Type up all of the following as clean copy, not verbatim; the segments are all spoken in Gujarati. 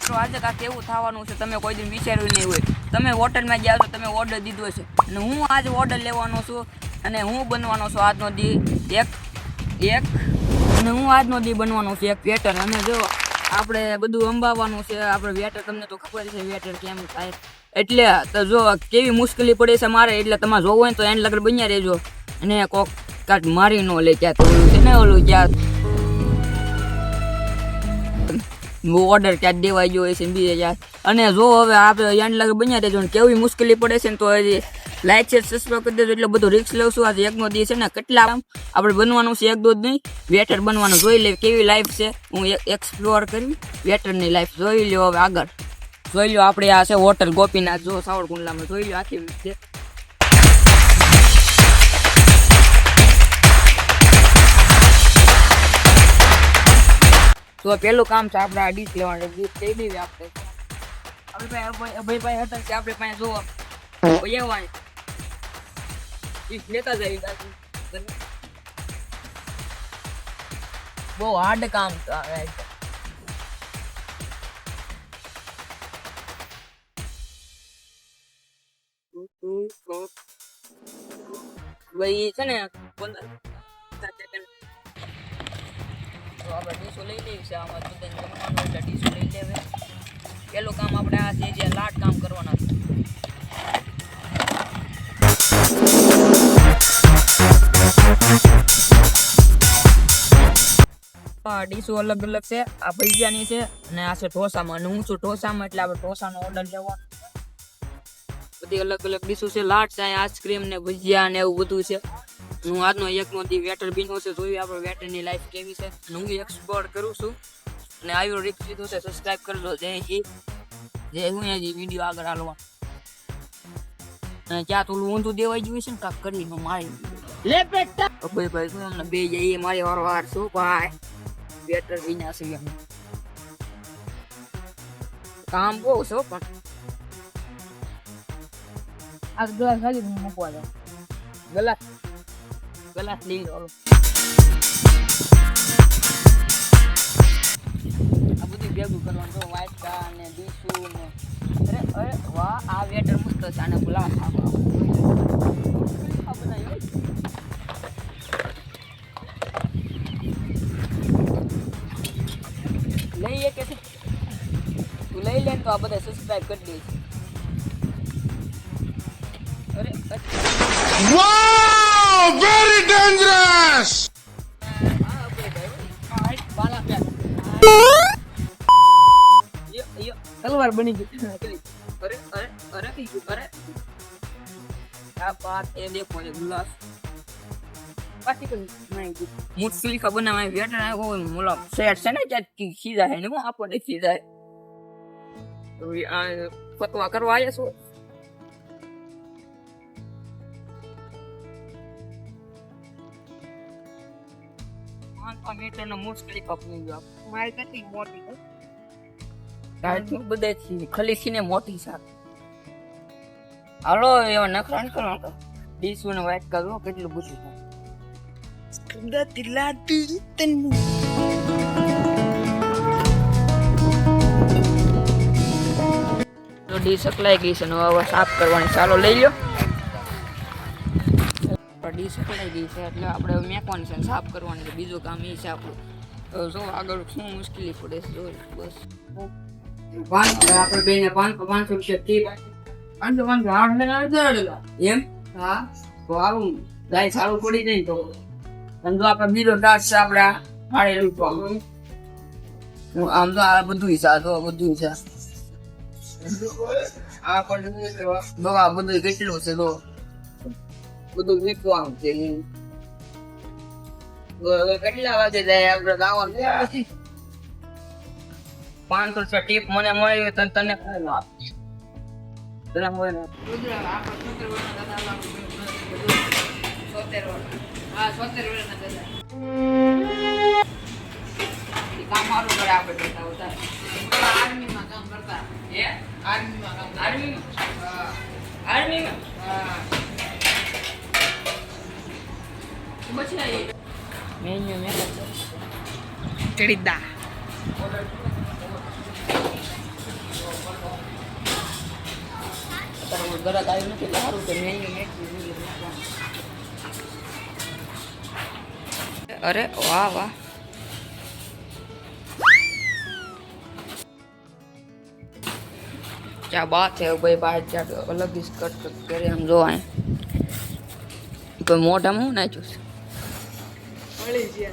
તો આજે કાંઈક એવું થવાનું છે તમે કોઈ દિન વિચાર્યું નહીં હોય. તમે હોટલમાં જાઓ તો તમે ઓર્ડર દીધો છે અને હું આજે ઓર્ડર લેવાનો છું અને હું બનવાનો છું આજનો દી એક અને હું આજનો દી બનવાનો છું એક વેટર. અને જો આપણે બધું અંબાવવાનું છે આપણે વેટર. તમને તો ખબર છે વેટર કેમ થાય એટલે તો જો કેવી મુશ્કેલી પડે છે મારે. એટલે તમારે જોવું હોય તો એન્ડ લગન બન્યા રહેજો. અને કોક કાંઈક મારી ન લે ક્યાં તો ઓલું છે ને ઓલું ક્યાં ઓર્ડર ક્યાં દેવાઈ ગયો હોય છે ને બીજે ક્યાં. અને જો હવે આપણે એન્ડ લગન બન્યા રહેજો ને કેવી મુશ્કેલી પડે છે ને તો હજી લાઈક છે સબસ્ક્રાઈબ કરી દેજો. એટલે બધું રિસ્ક લઉં છું. આજે એકનો દી છે ને કેટલા આપણે બનવાનું છે એક દો જ નહીં વેટર બનવાનું. જોઈ લે કેવી લાઈફ છે હું એક્સપ્લોર કરી વેટરની લાઈફ જોઈ લ્યો. હવે આગળ જોઈ લ્યો આપણે આ છે હોટલ ગોપીનાથ જો સાવરકુંડલામાં જોઈ લ્યો આખી છે. તો પેલું કામ છે આપણે આ ડીશ લેવાનું. ડીશ લઈ દેવી આપણે અભયભાઈ હતા કે આપણે પાસે જોવા લેતા જાય. બહુ હાર્ડ કામ ભાઈ છે ને આપણે ડીશો લઈ લેવી છે. આમાં બધાને જમવાનું એટલે ડીશો લઈ લેવે. પેલું કામ આપણે આ છે જે લાટ કામ કરવાના છે. ડીશો અલગ અલગ છે. આ ભજીયાની છે અને આ છે ઢોસામાં. અને હું છું ઢોસામાં એટલે આપણે ઢોસાનો ઓર્ડર લેવાનો. બધી અલગ અલગ ડીશો છે. લાટ છે આઈસ્ક્રીમ ને ભજીયા ને એવું બધું છે. હું આજનો એકનો દી વેટર બીનો છે. જોયું આપણે વેટરની લાઈફ કેવી છે. હું એક્સપ્લોર કરું છું અને આવ્યો રીત લીધો છે. સબસ્ક્રાઈબ કરજો જય હું હજી વિડીયો આગળ હાલવા. અને ક્યાં તો ઊંધું દેવાઈ ગયું છે ને કાંક કરી મારી લે બેટા ભાઈ શું અમને બે જઈએ મારી વાર શું ભાઈ વેટર બીના છે એમ કામ બહુ છે પણ આ ગ્લાસ ખાલી મૂકવા જાવ. ગલાસ લઈ લો. આ બધું ભેગું કરવાનું. તો વાટકા ને ડીશુ ને અરે વાહ આ વેટર મસ્ત છે. આને ગ્લાસ લઈએ કે તું લઈ લે તો આ બધા સબસ્ક્રાઈબ કરી દઈશ. અરે Wow! Very dangerous! તલવાર બની ગઈ. અરે આ બાત એ દેખો એ ગ્લાસ પાછી કરી મુશ્કેલી ખબર ના મારી વેટર આવો મોલા સેટ છે ને ક્યાં સીધા હે ને હું આપણને સીધા તો આ ફતવા કરવા આવ્યા છો. વેટરનો મુશ્કેલી કપની જો મારી કેટલી મોટી છે ગાડી બધે ખલી સીને મોટી છે. હાલો એવા નખરા કરો તો ડીશ ને વાઇટ કરો કેટલું બધું તો ડીશ સકલાઈ ગઈ છે. હવે સાફ કરવાની ચાલો લઈ લો. ડીશ સકલાઈ ગઈ છે એટલે આપણે મેકવાની છે સાફ કરવાની છે. બીજું કામ એ છે આપણું. જો આગળ શું મુશ્કેલી પડે છે જો બસ 500 આપણે બેને 500 રૂપિયા ટી 500 એમ હા તો આવું ગાય સારું પડી જાય તો ધંધો આપણે બીજો ડાસ છે આપણે ફાળે લૂંટવાનું. આમ તો આ બધું છે બધું છે આ પણ બગા બધું કેટલું છે તો બધું વીકવાનું છે. કેટલા વાગે જાય આપણે ગાવાનું 500 રૂપિયા ટીપ મને મળી તને તને તને મળે ને કામ સારું કરે આપણે આર્મીમાં કામ કરતા આર્મીમાં મેન્યુ ચડીદા ઘરાક આવ્યું નથી એટલે સારું છે મેન્યુ અરે વાહ વાહ क्या बात है भाई बाहर क्या अलग ही कट करे हम जो आए કોઈ મોઢામાં હું નાખ્યું છે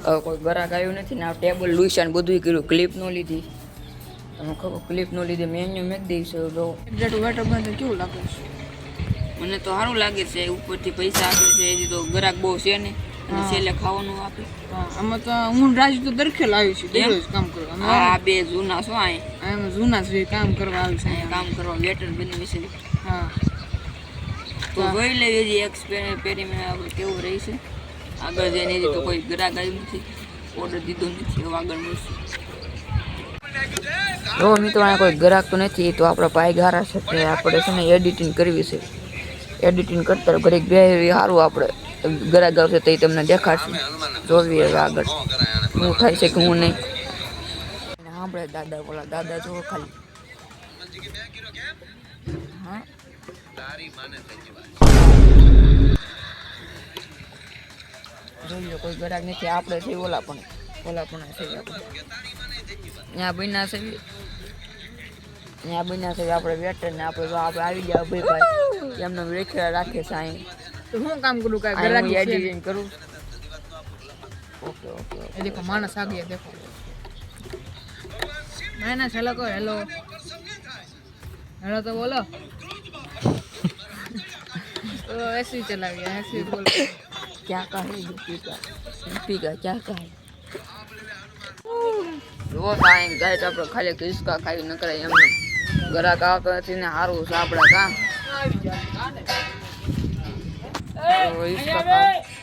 હવે કોઈ ગ્રાહક આવ્યું નથી ને આ ટેબલ લુઈશાન બધું કર્યું ક્લિપ નો લીધી તમે ખબર ક્લિપ નો લીધી મેન્યુ મેક દઈશ જો વેટર બંધ કેવું લાગે છે? મને તો સારું લાગે છે ઉપરથી પૈસા આપે છે એથી તો ગ્રાહક બહુ છે ને અને છેલ્લે ખાવાનું આપે હા, આમાં તો હું રાજુ તો દરખેલ આવી છું દરરોજ કામ કરવા. અમે આ બે જૂના શું આય આમ જૂના છે કામ કરવા આવી છે. અહીંયા કામ કરવા વેટર બની વિશે હા તો જોઈ લેવી જે એક્સપેરિમેન્ટ આપણે કેવું રહી છે આગળ જઈને હજી તો કોઈ ગ્રાહક આવ્યું નથી ઓર્ડર દીધો નથી હવે આગળ મળશું જો મિત્રો અહીંયા કોઈ ગ્રાહક તો નથી તો આપણા ભાઈ ગારા છે કે આપણે છે ને એડિટિંગ કરવી છે એડિટિંગ કરતા ઘડીક બે સારું આપણે ગ્રાહક આવશે તો એ તમને દેખાડશું જોવી હવે આગળ શું થાય છે કે હું નહીં સાંભળે દાદા બોલા દાદા જો ખાલી હા જોઈએ કોઈ ગ્રાહક નથી આપણે છે ઓલા પણ છે આપણે ત્યાં બન્યા છે આપણે વેટર ને આપણે આપણે આવી ગયા ભાઈ ભાઈ એમને રેખા રાખે છે અહીં તો હું કામ કરું કાંઈ હું ગ્રાહક એડિટિંગ કરું ઓકે ઓકે એ દેખો માણસ આ ગયા દેખો માણસ હેલો કહો હેલો હેલો તો બોલો તો ऐसे चला गया ऐसे बोल क्या कहे यूपी का क्या कहे रोज आएंगे गए तो આપણે ખાલી કિસકા ખાઈ ન કરાય એમને ગ્રાહક આવતો નથી ને સારું છે આપણા કામ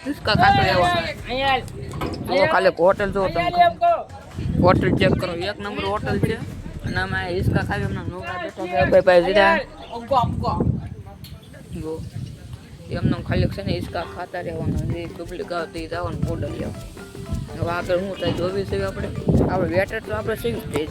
इसका खातो રહેવાનું ખાલી હોટલ જો તમે હોટલ ચેક કરો એક નંબર હોટલ છે અને અમે હિસકા ખાવી એમના નોકરા બેઠા છે ભાઈ ભાઈ જીરા જો એમને ખાલી છે ને હિસકા ખાતા રહેવાનું જે ડુપ્લિકેટ આવતી જવાનું ઓર્ડર લેવા હવે આગળ શું થાય જોવી છે આપણે વેટર તો આપણે સેવ સ્ટેજ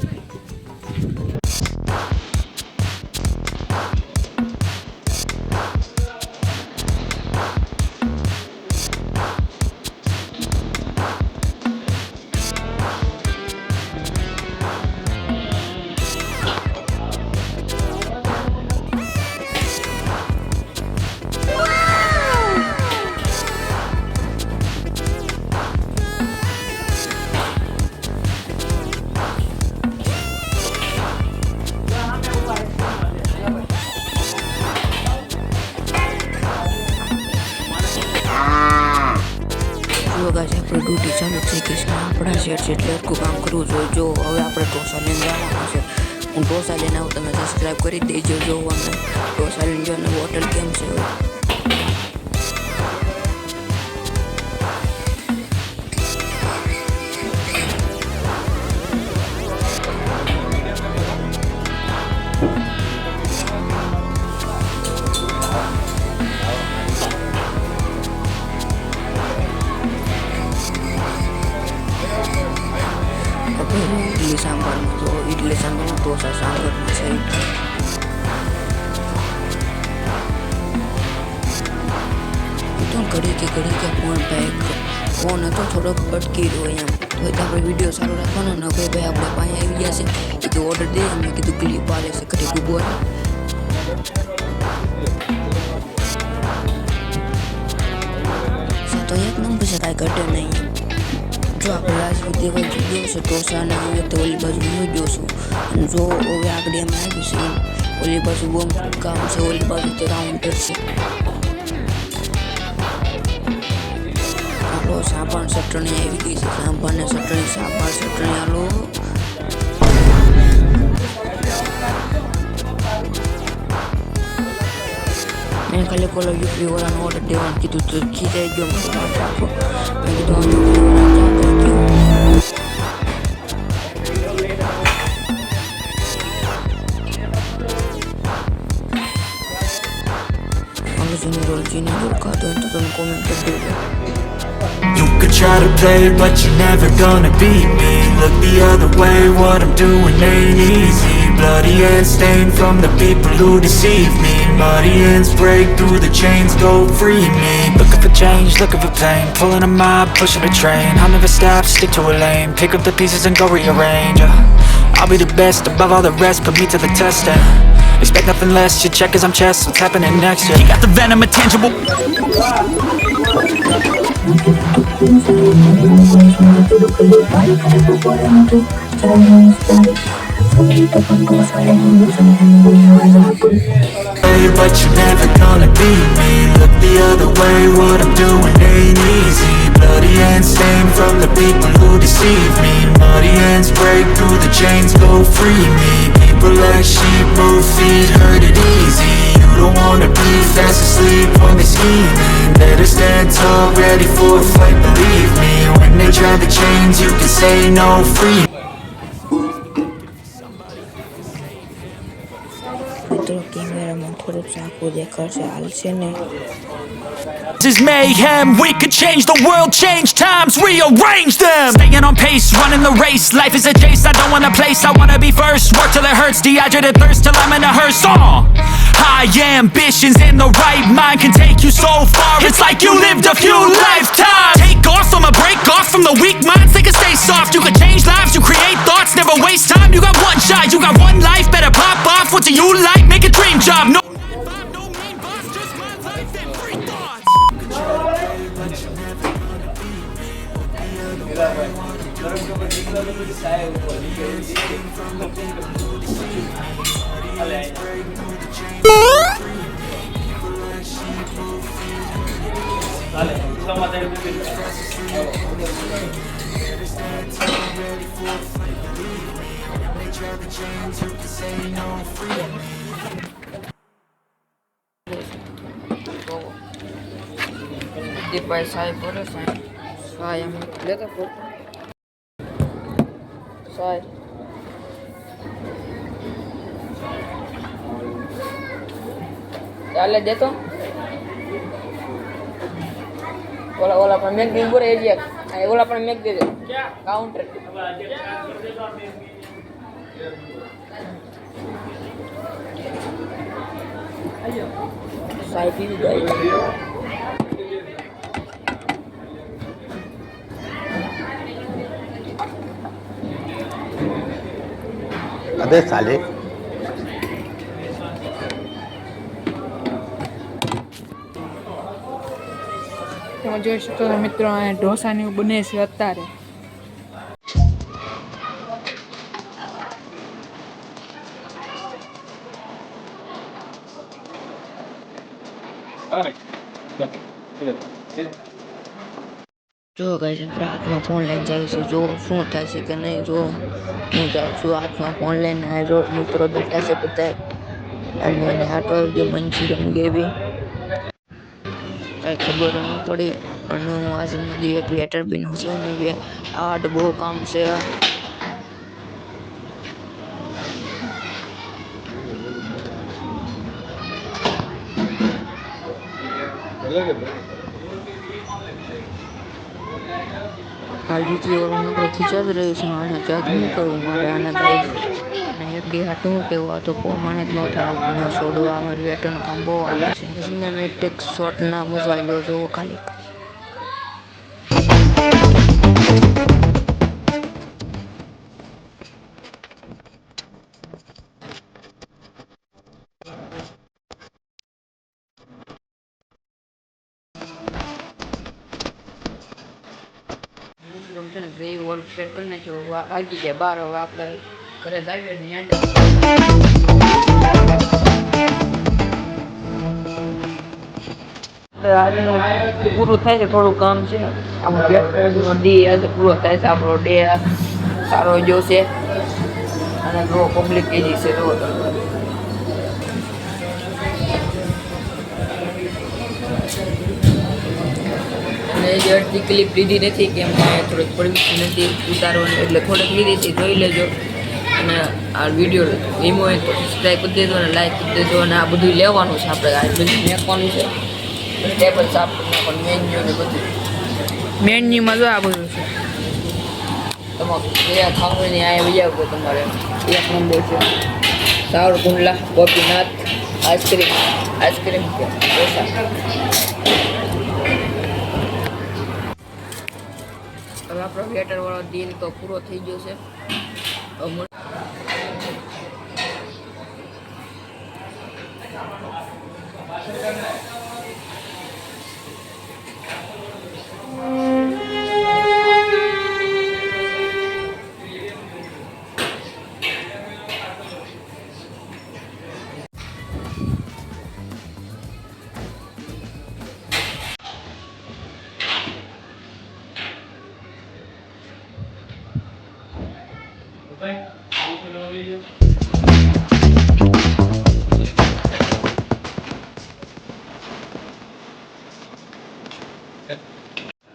ગાઈસ આપણે ડ્યુટી ચાલુ થઈ ગઈ છે આપણા શેર છે એટલે આટલું કામ કરવું જોઈએ જો હવે આપણે ઢોસા લઈને જવાના છે હું ઢોસા લઈને આવું તમે સબસ્ક્રાઈબ કરી દેજો જોવાનું ઢોસા લઈને જવાનું હોટલ કેમ છે इडली सांभर में तो इडली सांभर में डोसा सांभर में से तो घड़ी के फोन पे फोन तो थोड़ा अटकी रहो एम तो આપણે વિડિયો સારો રાખવાનો ને કોઈ ભાઈ આપણે પાસે આવી ગયા છે કે ઓર્ડર દે અમે કીધું ક્લિપ આલે છે કરી ડૂબો તો એક નંબર છે કાંઈ ઘટે નહીં જો આપણે લાસ્ટ વિડીયો છે ઢોસાના હવે તો ઓલી બાજુ વિડીયો છું અને જો હવે આગળ એમ આવ્યું છે ઓલી બાજુ બોમ્બ કામ છે ઓલી બાજુ તે કાઉન્ટર છે હાલો સાંભાર ચટણી આવી ગઈ છે સાંભાર ચટણી હાલો મેં ખાલી કોલો યુપી વાળાનો ઓર્ડર દેવાનું કીધું તો ખીચાઈ ગયો મને રાખો મેં કીધું You could try to play, but you're never gonna beat me. Look the other way, what I'm doing ain't easy. Blood bloody hands stained from the people who deceive me. Muddy hands break through the chains, go free me. Looking for change, looking for pain, pulling a mob, pushing a train. I'll never stop, stick to a lane, pick up the pieces and go rearrange. I'll be the best above all the rest, put me to the test and expect nothing less. Your check is I'm chess, what's happening next? Yeah. You got the venom, a tangible. But you're never gonna beat me. Look the other way, what I'm doing ain't easy. Bloody hands stained from the people who deceive me. Muddy hands break through the chains, go free me. People like sheep move feet, hurt it easy. You don't wanna be fast asleep when they're scheming. Better stand tall, ready for a fight, believe me. When they try the chains, you can say no, free. મિત્રો કેમેરામાં થોડુંક ઝાંખું દેખાશે, હાલશે ને? This is mayhem, we could change the world, change times, rearrange them. Staying on pace, running the race, life is a chase, I don't want a place, I wanna be first. Work till it hurts, dehydrated thirst till I'm in a hearse. High ambitions in the right mind can take you so far, it's like you lived a few lifetimes. Take off from a break off from the weak minds, they can stay soft. You can change lives, you create thoughts, never waste time. You got one shot, you got one life, better pop off. What do you like? Make a dream job. No, no main boss, just my life and free thoughts. Deepbhai સાહેબ બોલે સાહેબ સાહેબ એમ લેતો સાહેબ ચાલે દેતો ઓલા પણ મેક દીન બોરે એરિયા ઓલા પણ મેક દે કાઉન્ટર સાહેબ પીવી જાય अबे साले તમે જોઈ શકો છો મિત્રો, આ ઢોસાને એવું બને છે અત્યારે. જો ગાઈસ આપણે હાથમાં ફોન લઈને જઈએ છીએ, જો શું થાય છે કે નહીં. જો હું જાઉં છું હાથમાં ફોન લઈને, જો મિત્રો બેઠા છે બધા અને એને હાટો આવી ગયો મંચુરિયન ગેવી, કાંઈ ખબર ન પડી. અને હું આજે નદી એક વેટર બન્યું છે અને આટ બહુ કામ છે. હાલ બીજી વાર હું આપણે ખીચા જ રહી છું. આને ક્યાંક શું કરવું મારે આને કાંઈ અને એક દી હાટું કેવું આ તો મને જ ન થાય છોડવા. અમારે વેટરનું કામ બહુ આવે છે. સિનેમેટિક શોટના મજા લો જોવો ખાલી. છે ને ગ્રેવી ઓલ પ્લેટ કરી નાખ્યો, વાગી જાય 12. હવે આપણે ઘરે જ આવીએ ને આજનું પૂરું થાય છે. થોડું કામ છે આપણું ડી આજે પૂરો થાય છે. આપણો ડે સારો જો છે અને બહુ પબ્લિક એજી છે. જો જે અડધી ક્લિપ લીધી નથી કેમ કે થોડીક પરમિશન નથી ઉતારવાની, એટલે થોડીક લીધી હતી. જોઈ લેજો અને આ વિડીયો ગમ્યો હોય તો સબસ્ક્રાઈબ કરી દેજો અને લાઈક કરી દેજો. અને આ બધું લેવાનું છે આપણે, આ બધું મેકવાનું છે. ટેબલ સાફ પણ મેન્યુ ને બધું મેન્યુમાં જો આ બધું છે. તમારે જે ખાવું ને આ લઈ આવજો. તમારે એક નંબર છે. સાવર કુંડલા ગોપીનાથ આઈસ્ક્રીમ ઢોસા. હવે આપણો વેટર વાળો દિન તો પૂરો થઈ ગયો છે.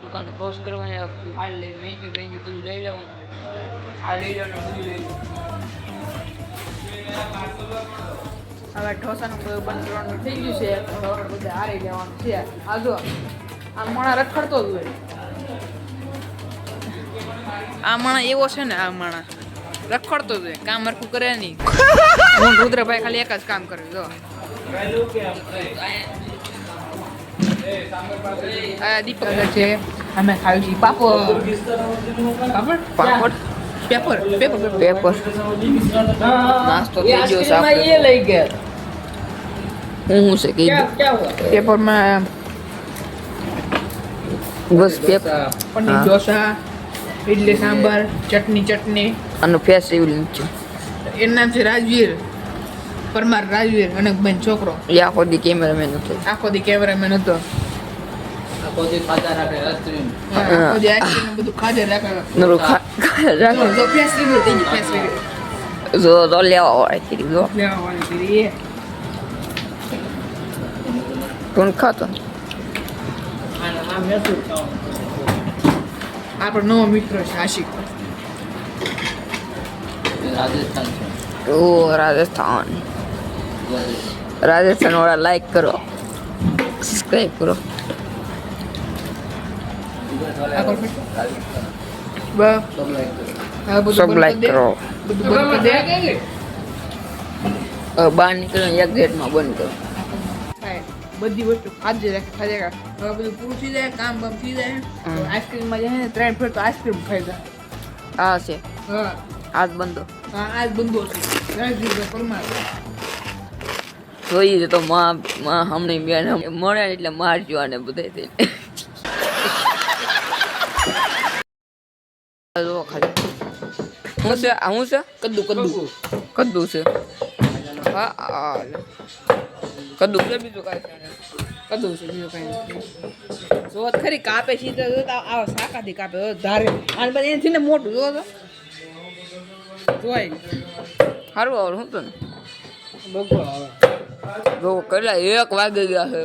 દુકાન ક્રોસ કરવાની ફાઇલ લઈ મેન્યુ બધું લઈ લેવાનું. આ લઈ લેવાનું બધું લઈ લેવાનું. હવે ઢોસાનું બધું બંધ કરવાનું થઈ ગયું છે. હવે બધે હારી લેવાનું છે. આ જો આ માણા રખડતો જ હોય. આ માણા એવો છે ને, આ માણા રખડતો જ હોય, કામ હરખું કરે નહીં. હું રુદ્રભાઈ ખાલી એક જ કામ કરે. જો આ દીપક છે. અમે ખાવી છીએ પાપડ પેપર નાસ્તો થઈ ગયો છે આપણે. એ લઈ ગયા હું છે કીધું પેપરમાં બસ પેપર પનીર ઢોસા, ઇડલી સાંભાર, ચટણી. અને ફેસ એવી છે. એનું નામ છે રાજવીર પરમાર. રાજવીર અને બેન છોકરો. એ આખો દી કેમેરામેન હતો. આખો દી કેમેરામેન હતો. આખો દી આઈસ્ક્રીમ બધું ખાધે રાખે. નરું તો ફેસ રિવ્યુ થઈ ગઈ. ફેસ રિવ્યુ જો તો લેવા વાળી કરી જો લેવાની કરી. કોણ ખાતો આપણો નવો મિત્ર છે આશિક. ઓ રાજસ્થાન વાળા લાઈક કરો, સબસ્ક્રાઈબ કરો. સબ લાઈક કરો. બહાર નીકળીને એક ગેટમાં બંધ કરો. બધી વસ્તુ ખાધે રાખે. હવે બધું પૂરું થઈ જાય, કામ બામ થઈ જાય. આઈસ્ક્રીમમાં જાય ને 3 ફેર તો આઈસ્ક્રીમ ખાઈ જાય. આ છે હા હાથ બંધો હા આજ બંધો છે. રાજવીર પરમાર જોઈએ તો માં હમણે બેન મળે એટલે મારજો આને બધે થઈ ખાલી. શું છે આ? શું છે? કદ્દુ છે. હા કદ્દુ છે. બીજું કાંઈ છે? કદું છે બીજું કઈ નથી. જો ખરી કાપે છે તો આવા શાકાથી કાપે ધારે. અને પછી એથી ને મોટું જો તો જોઈ સારું આવે શું તો ને બગો આવે. જો કેટલા 1 વાગે ગયા છે.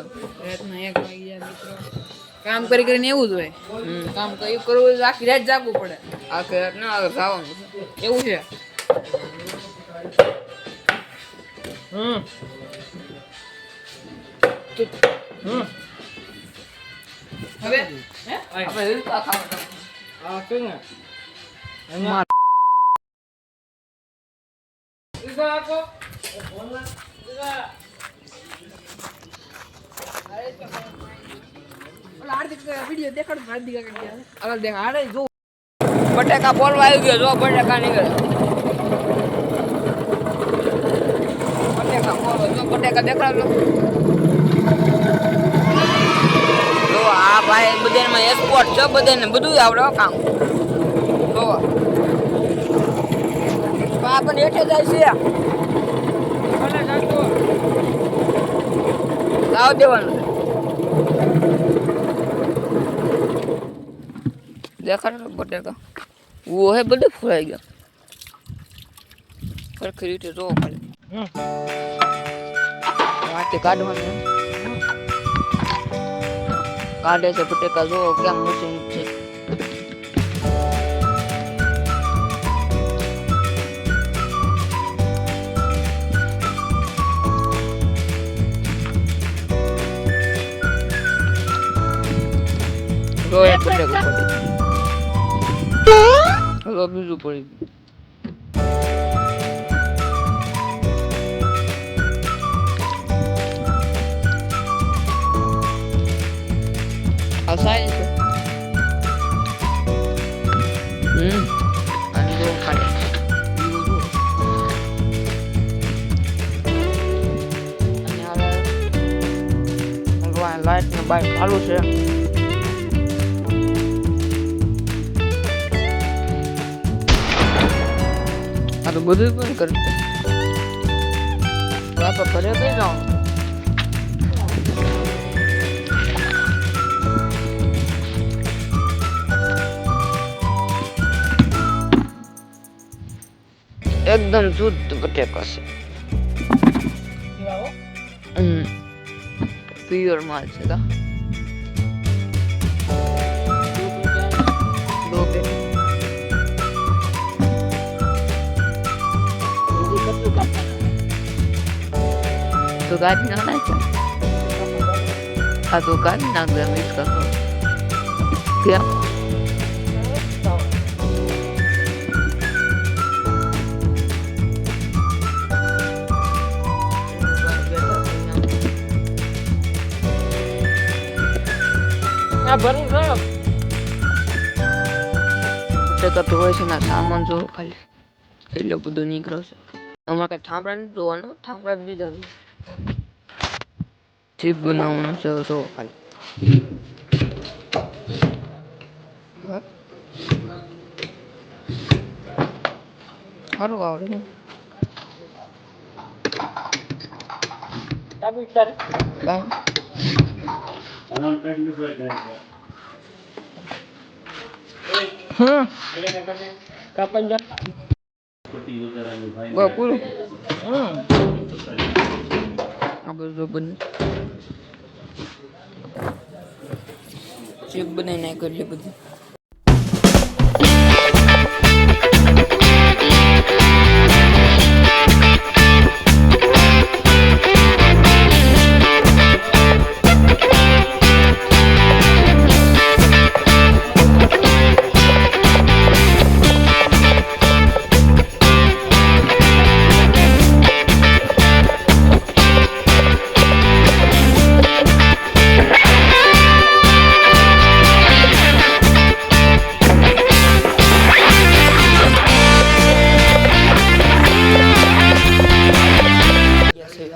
રાતના 1 વાગ્યા મિત્રો. કામ કરીને એવું જ હોય. કામ કયું કરવું હોય તો આખી રાત જાગવું પડે. આખી રાત ના આવે ખાવાનું એવું છે. હવે આપણે રીલકા ખાવાનું. હાર્દિક વિડિયો દેખાડ. હાર્દિક આગળ દેખ. હારે જો બટાકા બોલવા આવી ગયો. જો બટાકા નીકળે. બટાકા બોલો. જો બટાકા દેખાડો. જો આ ભાઈ બધામાં એક્સપોર્ટ છે. બધાને બધું આવડે હો કામ. જો આ પણ હેઠે જાય છે. લાવ દેવાનું દેખાડો બટાકા. વો હે બધે ફૂલાઈ ગયા. સરખી રીતે જો ખાલી વાટી કાઢવાનું. કાઢે છે બટેકા. જો કેમ મશીન છે. જો એક બટેકું પડી. હવે બીજું પડી ગયું. સારી છે અને જો ખાલી લાઈટ ને બાઈક ચાલુ છે આ તો બધું પણ કરશે આપણે ઘરે કઈ જાઓ એકદમ શુદ્ધ બટેકા છે પ્યોર માલ છે કા तो गाड़ी ना क्या हाँ तो गाड़ी ना गया मैं इसका क्या તો હોય છે ના સામાન જો ખાલી એટલે બધું નીકળશે અમારે કઈ થાંભળા નથી જોવાનું થાંભળા દીધા ચીપ બનાવવાનું છે જો ખાલી સારું આવડે ને પૂરું આ બધું બને ચીપ બનાવી નાખ્યું એટલે બધું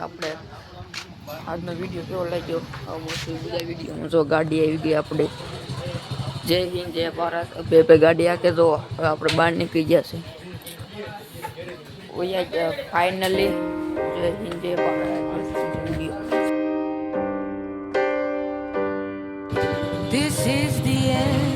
આપણે આજનો વિડીયો કેવો લાગ્યો બીજા વિડીયોમાં જો ગાડી આવી ગઈ આપણે જય હિન્દ જય ભારત બે ગાડી આકે જો હવે આપણે બહાર નીકળી ગયા છે ફાઇનલી જય હિન્દ જય Bharat video This is the end.